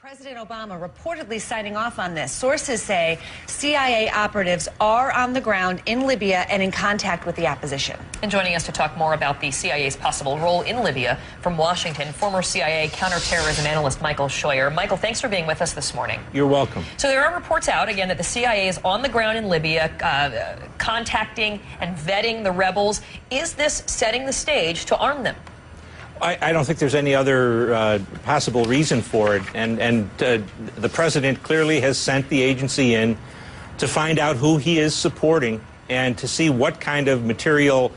President Obama reportedly signing off on this. Sources say CIA operatives are on the ground in Libya and in contact with the opposition. And joining us to talk more about the CIA's possible role in Libya from Washington, former CIA counterterrorism analyst Michael Scheuer. Michael, thanks for being with us this morning. You're welcome. So there are reports out, again, that the CIA is on the ground in Libya, contacting and vetting the rebels. Is this setting the stage to arm them? I don't think there's any other possible reason for it, and the president clearly has sent the agency in to find out who he is supporting and to see what kind of material,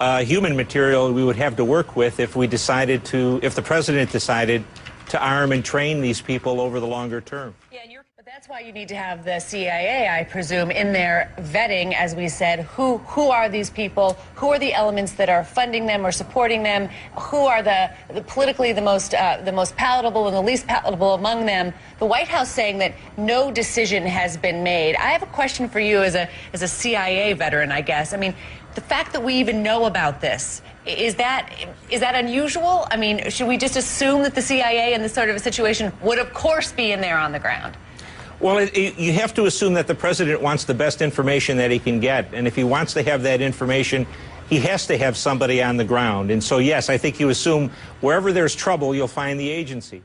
human material, we would have to work with if the president decided to arm and train these people over the longer term. Yeah, but that's why you need to have the CIA, I presume, in there vetting, as we said, who are these people, who are the elements that are funding them or supporting them, who are the politically the most palatable and the least palatable among them. The White House saying that no decision has been made. I have a question for you as a CIA veteran, I guess. I mean, the fact that we even know about this, is that unusual? I mean, should we just assume that the CIA in this sort of a situation would, of course, be in there on the ground? Well, you have to assume that the president wants the best information that he can get. And if he wants to have that information, he has to have somebody on the ground. And so, yes, I think you assume wherever there's trouble, you'll find the agency.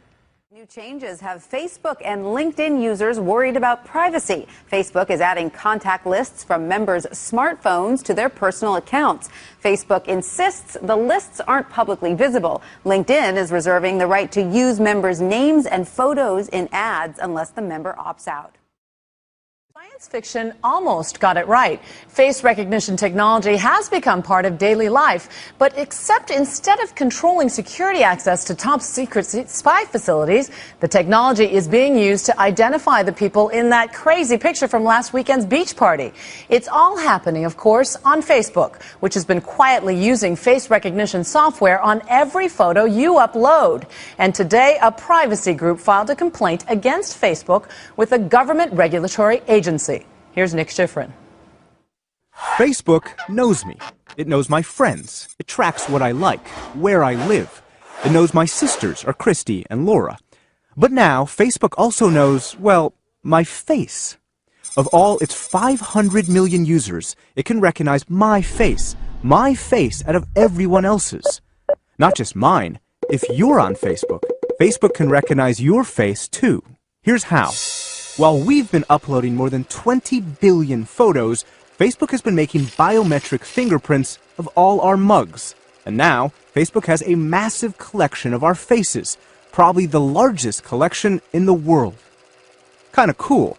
New changes have Facebook and LinkedIn users worried about privacy. Facebook is adding contact lists from members' smartphones to their personal accounts. Facebook insists the lists aren't publicly visible. LinkedIn is reserving the right to use members' names and photos in ads unless the member opts out. Science fiction almost got it right. Face recognition technology has become part of daily life, but except instead of controlling security access to top secret spy facilities, the technology is being used to identify the people in that crazy picture from last weekend's beach party. It's all happening, of course, on Facebook, which has been quietly using face recognition software on every photo you upload. And today, a privacy group filed a complaint against Facebook with a government regulatory agency. Here's Nick Schifrin. Facebook knows me. It knows my friends. It tracks what I like, where I live. It knows my sisters are Christy and Laura. But now, Facebook also knows, well, my face. Of all its 500 million users, it can recognize my face out of everyone else's. Not just mine. If you're on Facebook, Facebook can recognize your face too. Here's how. While we've been uploading more than 20 billion photos, Facebook has been making biometric fingerprints of all our mugs. And now, Facebook has a massive collection of our faces, probably the largest collection in the world. Kinda cool.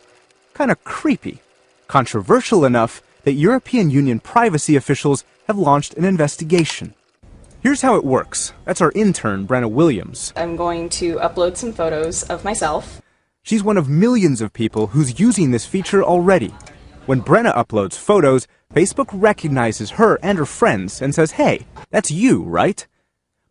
Kinda creepy. Controversial enough that European Union privacy officials have launched an investigation. Here's how it works. That's our intern, Brenna Williams. I'm going to upload some photos of myself. She's one of millions of people who's using this feature already. When Brenna uploads photos, Facebook recognizes her and her friends and says, hey, that's you, right?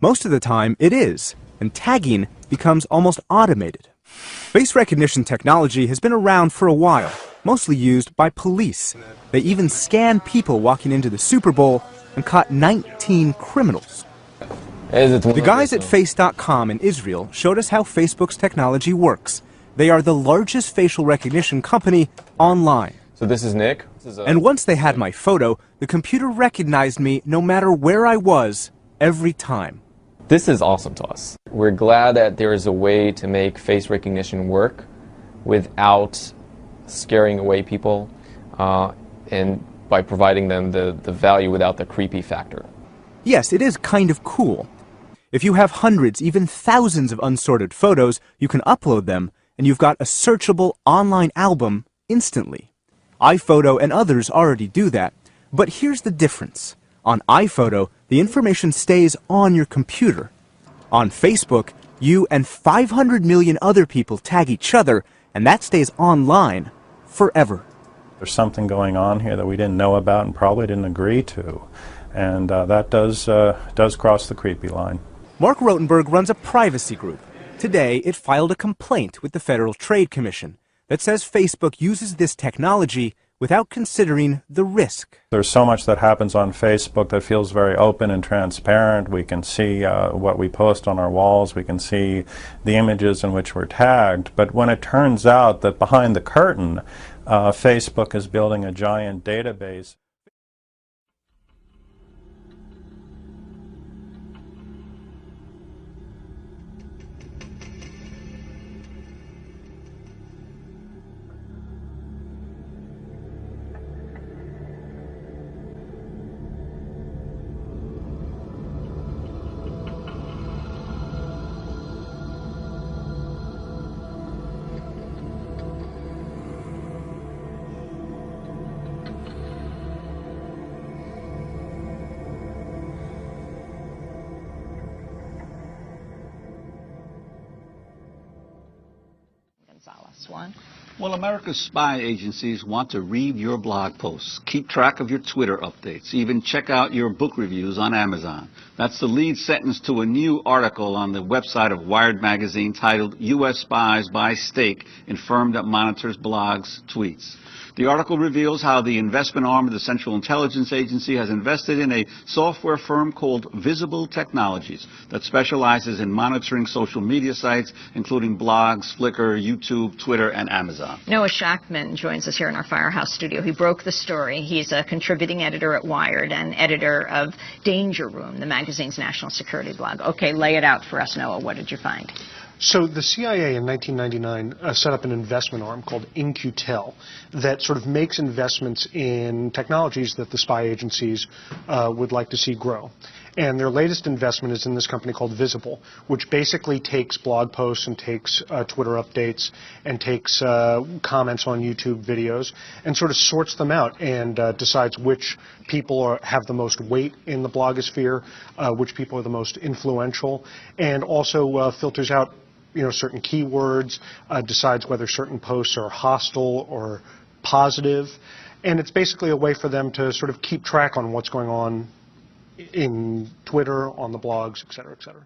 Most of the time, it is, and tagging becomes almost automated. Face recognition technology has been around for a while, mostly used by police. They even scanned people walking into the Super Bowl and caught 19 criminals. The guys at Face.com in Israel showed us how Facebook's technology works. They are the largest facial recognition company online. So this is Nick. And once they had my photo, the computer recognized me no matter where I was, every time. This is awesome to us. We're glad that there is a way to make face recognition work without scaring away people and by providing them the value without the creepy factor. Yes, it is kind of cool. If you have hundreds, even thousands of unsorted photos, you can upload them, and you've got a searchable online album instantly. iPhoto and others already do that, but here's the difference. On iPhoto, the information stays on your computer. On Facebook, you and 500 million other people tag each other, and that stays online forever. There's something going on here that we didn't know about and probably didn't agree to, and that does cross the creepy line. Mark Rotenberg runs a privacy group. Today, it filed a complaint with the Federal Trade Commission that says Facebook uses this technology without considering the risk. There's so much that happens on Facebook that feels very open and transparent. We can see what we post on our walls. We can see the images in which we're tagged. But when it turns out that behind the curtain, Facebook is building a giant database. Well, America's spy agencies want to read your blog posts, keep track of your Twitter updates, even check out your book reviews on Amazon. That's the lead sentence to a new article on the website of Wired magazine titled U.S. Spies Buy Stake in Firm That Monitors Blogs, Tweets. The article reveals how the investment arm of the Central Intelligence Agency has invested in a software firm called Visible Technologies that specializes in monitoring social media sites, including blogs, Flickr, YouTube, Twitter, and Amazon. Noah Shachtman joins us here in our Firehouse studio. He broke the story. He's a contributing editor at Wired and editor of Danger Room, the magazine's national security blog. Okay, lay it out for us, Noah. What did you find? So the CIA in 1999 set up an investment arm called In-Q-Tel that sort of makes investments in technologies that the spy agencies would like to see grow. And their latest investment is in this company called Visible, which basically takes blog posts and takes Twitter updates and takes comments on YouTube videos and sort of sorts them out and decides which people have the most weight in the blogosphere, which people are the most influential, and also filters out certain keywords, decides whether certain posts are hostile or positive. And it's basically a way for them to sort of keep track on what's going on in Twitter, on the blogs, et cetera, et cetera.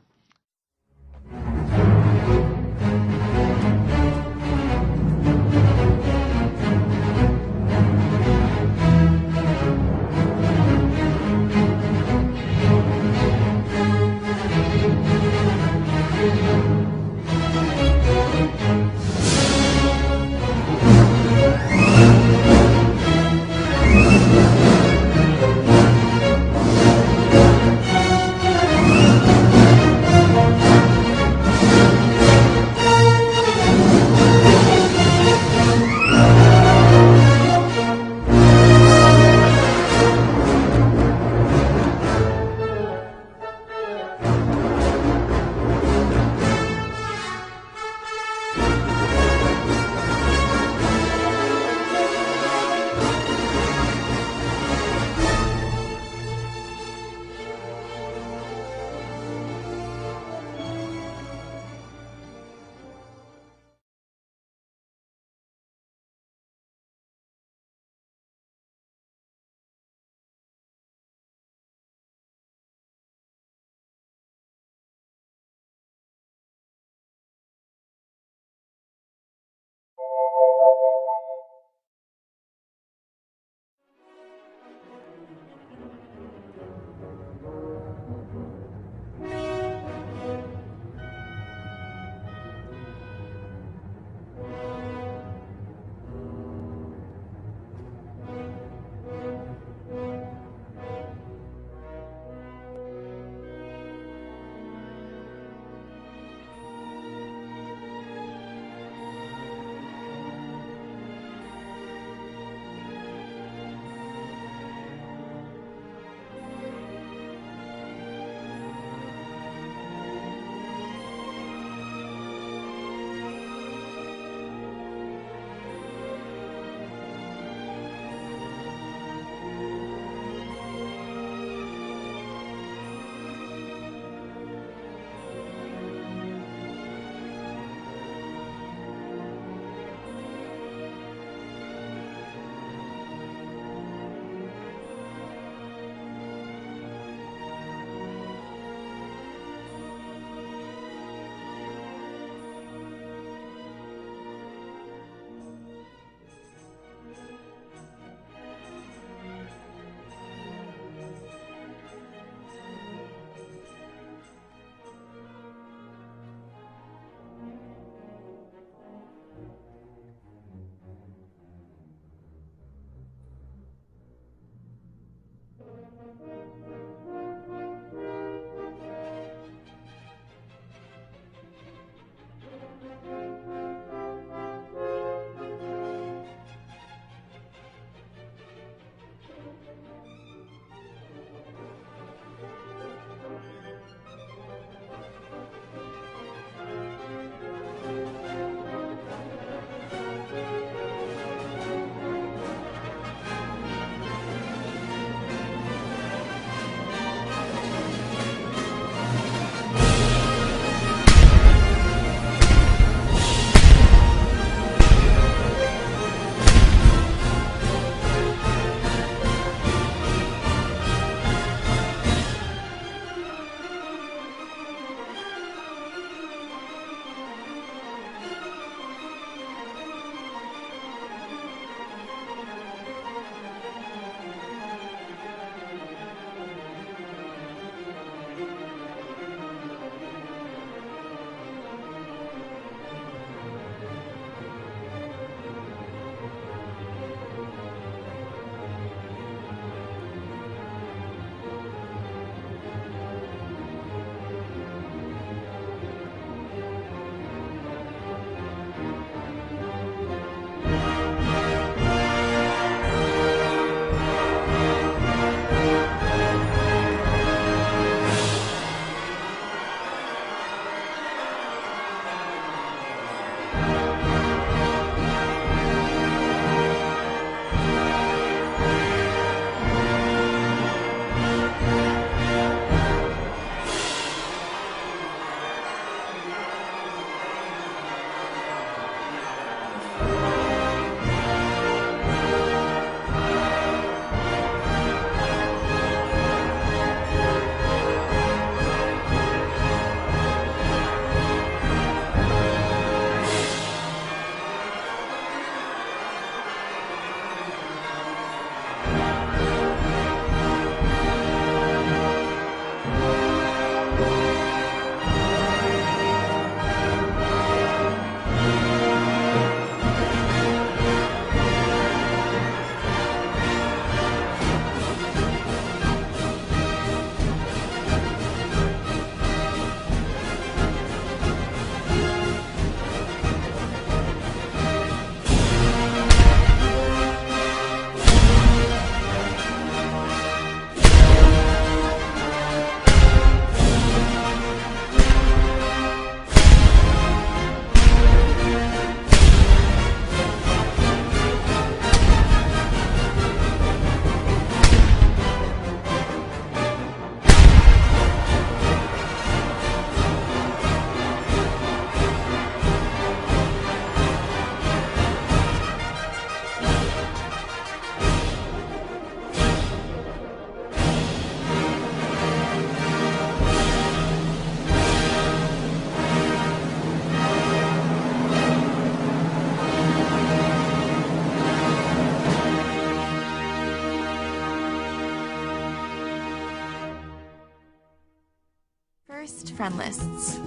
First, friend lists.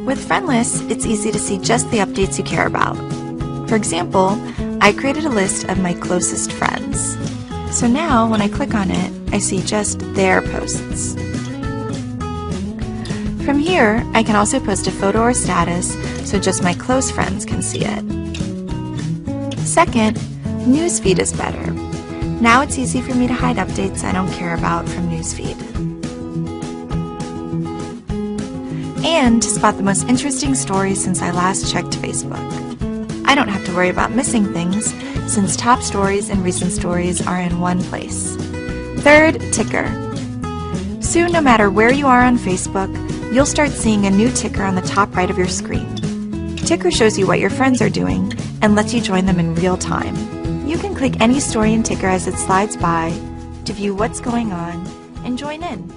With friend lists, it's easy to see just the updates you care about. For example, I created a list of my closest friends. So now, when I click on it, I see just their posts. From here, I can also post a photo or status so just my close friends can see it. Second, Newsfeed is better. Now it's easy for me to hide updates I don't care about from Newsfeed. And to spot the most interesting stories since I last checked Facebook. I don't have to worry about missing things since top stories and recent stories are in one place. Third, Ticker. Soon, no matter where you are on Facebook, you'll start seeing a new ticker on the top right of your screen. Ticker shows you what your friends are doing and lets you join them in real time. You can click any story in Ticker as it slides by to view what's going on and join in.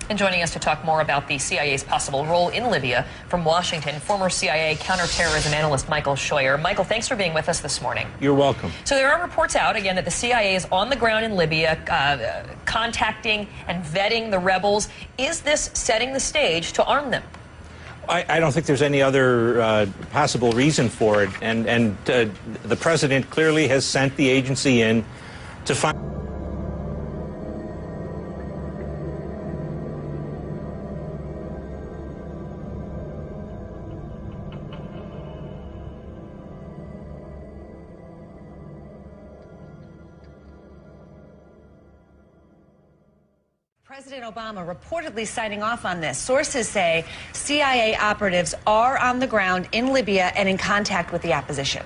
And joining us to talk more about the CIA's possible role in Libya from Washington, former CIA counterterrorism analyst Michael Scheuer. Michael, thanks for being with us this morning. You're welcome. So there are reports out, again, that the CIA is on the ground in Libya, contacting and vetting the rebels. Is this setting the stage to arm them? I don't think there's any other possible reason for it. And the president clearly has sent the agency in to find... President Obama reportedly signing off on this. Sources say CIA operatives are on the ground in Libya and in contact with the opposition.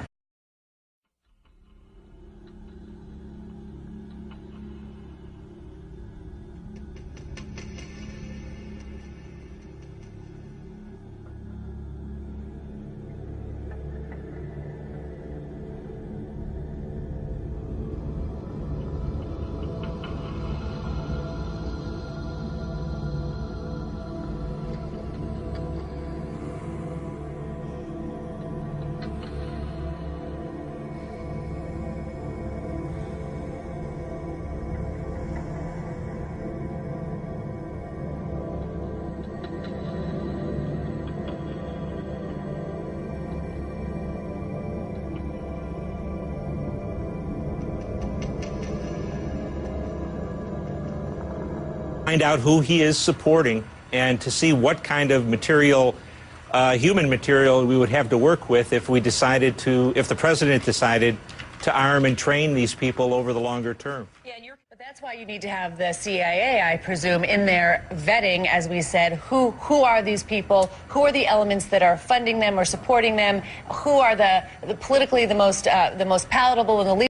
Find out who he is supporting and to see what kind of material, human material, we would have to work with if we decided to, if the president decided to arm and train these people over the longer term. Yeah, but that's why you need to have the CIA, I presume, in there vetting, as we said, who are these people, who are the elements that are funding them or supporting them, who are the politically the most palatable and the least